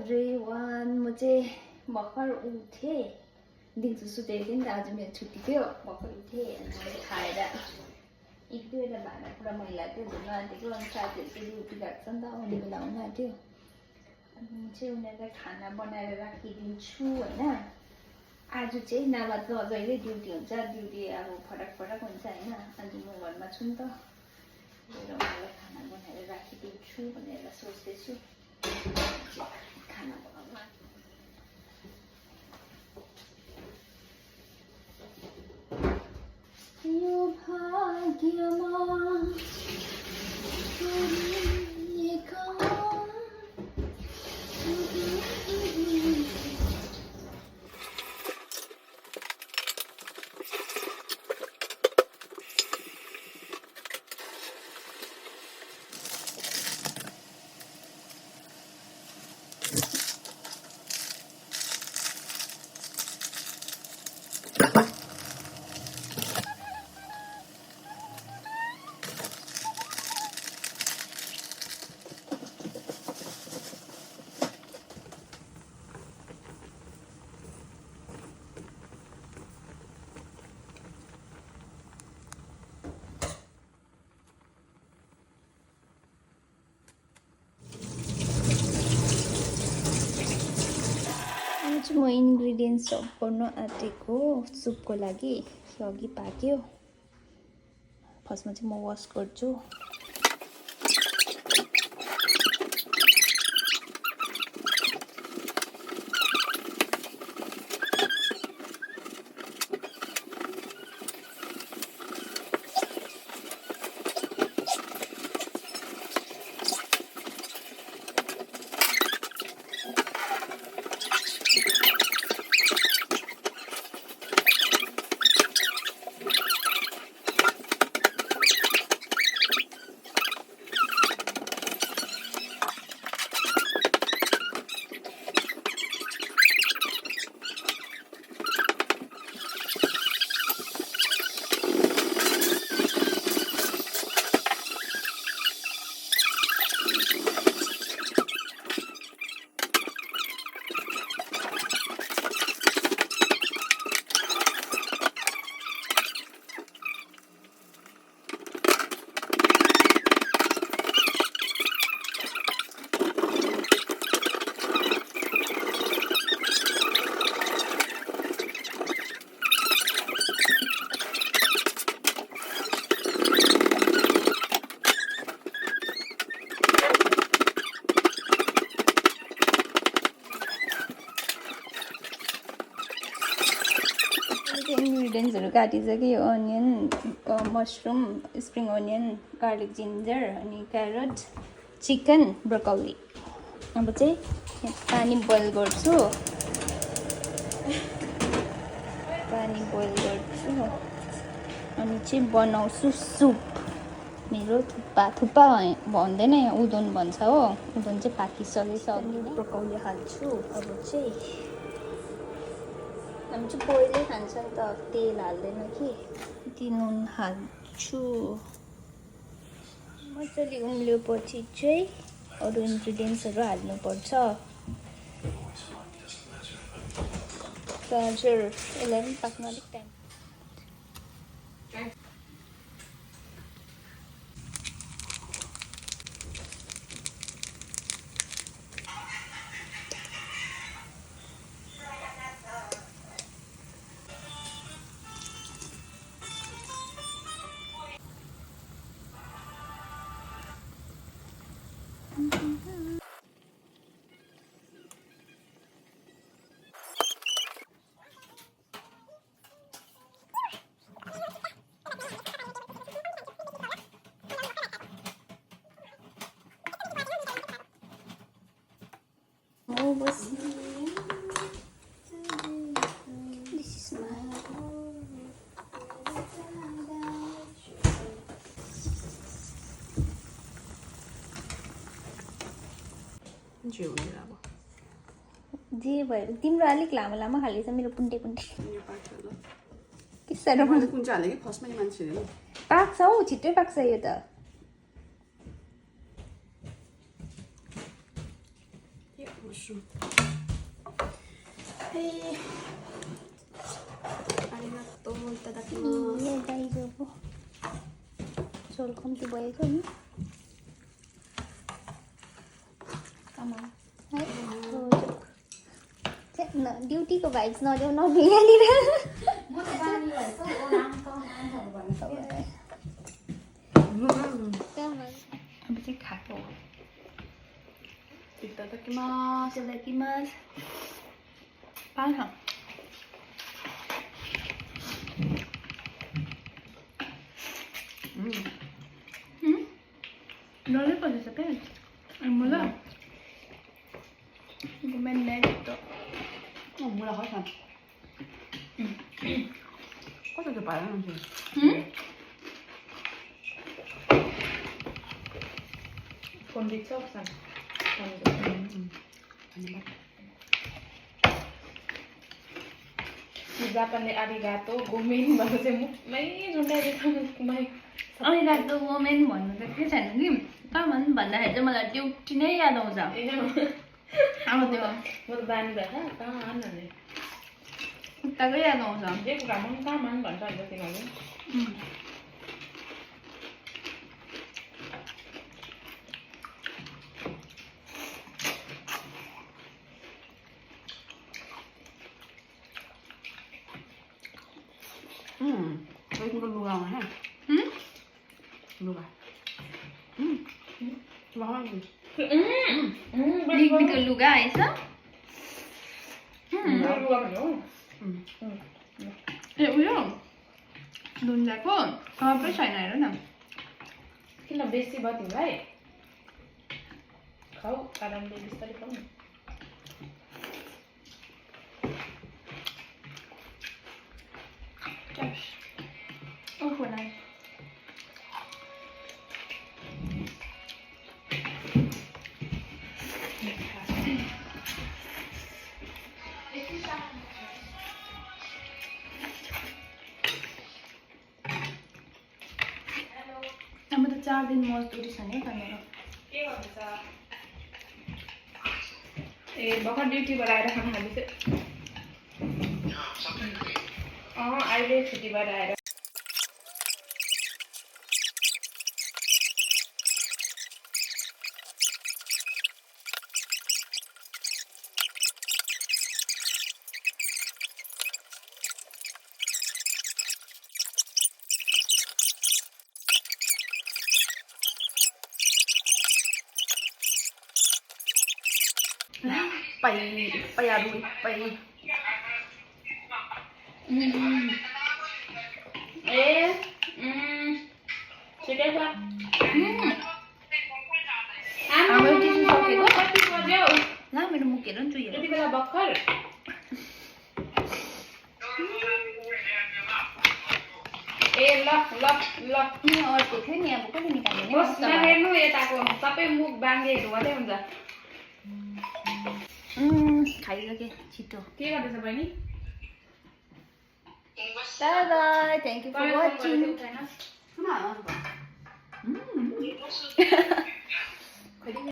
everyone. म चाहिँ भर्खर उठेँ दिउँसो सुतेको थिएँ नि त आज मेरो छुट्टी थियो भर्खर उठेँ अनि मैले खाएर एक दुईवटा भाँडा पुरा मैला थियो धुन आँटेको अनि साथीहरू चाहिँ ड्युटी गएको छ नि त आउने बेला हुन आँट्यो अनि म चाहिँ उनीहरूलाई खाना बनाएर राखिदिन्छु होइन आज चाहिँ नभए त जहिले ड्युटी हुन्छ ड्युटी अब फरक फरक हुन्छ होइन अनि म घरमा छु नि त उनीहरूलाई खाना बनाएर राखिदिन्छु भनेर सोच्दैछु खाना बनाउन यो भाग्यमा म इन्ग्रेडियन्ट्स गर्नु आँटेको सुपको लागि अघि पाक्यो फर्स्टमा चाहिँ म वास गर्छु इन्ग्रेडियन्ट्सहरू काटिसक्यो onion mushroom spring onion garlic ginger अनि क्यारट चिकन ब्रोकौली अब चाहिँ पानी बोइल गर्छु अनि चाहिँ बनाउँछु सुप मेरो थुप्पा भन्दैन यहाँ उदोन भन्छ हो उदोन चाहिँ पाकिसकेपछि ब्रोकौली हाल्छु अब चाहिँ हामी चाहिँ बोइलै खान्छ नि त तेल हाल्दैन कि यति नुन हाल्छु मजाले उम्ल्योपछि चाहिँ अरू इन्ग्रिडियन्ट्सहरू हाल्नुपर्छ गाजर यसलाई पनि पाक्न अलिक टाइम This is mine. जे भयो तिम्रो अलिक लामो लामो खाले छ मेरो पुन्टे पुन्टे के साह्रो कुन चाहिँ हाले कि फर्स्टमा नि मान्छेले पाक्छ हौ छिट्टै पाक्छ यो त mushroom. Hey. Arigato, itadakimasu. 다이저고 저를 검지 뭐해서 니? 까만 duty của bạn nói cho nó nghe đi đó. Cảm ơn khá rồi. Itadakimasu. Itadakimasu. Bán hả? No le pones a pegar. ¿Es mola? Comen esto. 뭐라 하자. 어떻게 말하는지. Con đi chốc xong. Japanese arigato, gomen भन्नु चाहिँ मुखमै रुँडाइदिन्छ मुखमै. Arigato women भन्नु त के छैन कि कामन भन्दाखेरि चाहिँ मलाई ड्युटी नै याद आउँछ. अब त्यो म त बानी भएछ कामान भन्ने. खुट्टाकै याद आउँछ. जे कुरामा पनि कामान भन्छ अन्त तिनीहरूले. Với con lùa mà ha. Lùa. Lùa hoa gì? Bikin luga aisyah. लुगा भन्नु. ए उयो नुनको सबै छैन हेर न. किन बेसी भयो तिमीलाई? खाऊ आरामले बिस्तारै खाऊ न. Oh, voilà. अब त 4 दिन मजदुरी छ नि त मेरो. के गर्दैछ? ए भर्खर ड्युटीबाट आएर खाना खाँदैछ. अहिले छुट्टीबाट आएर. Payaru, pay. छिटै छ. अब टिसु सकेको? कति बज्यो? ला मेरो मुख हेर न चुहिएर. यति बेला भर्खर. ए ल ल ल. नि अर्को थियो नि अब कसले निकाल्ने बस नहेर्नु यताको सबै मुख बाङ्गेहरू मात्रै हुन्छ. खाइसके छिटो. के गर्दैछ बहिनी? Bye bye. Thank you for watching. Come on.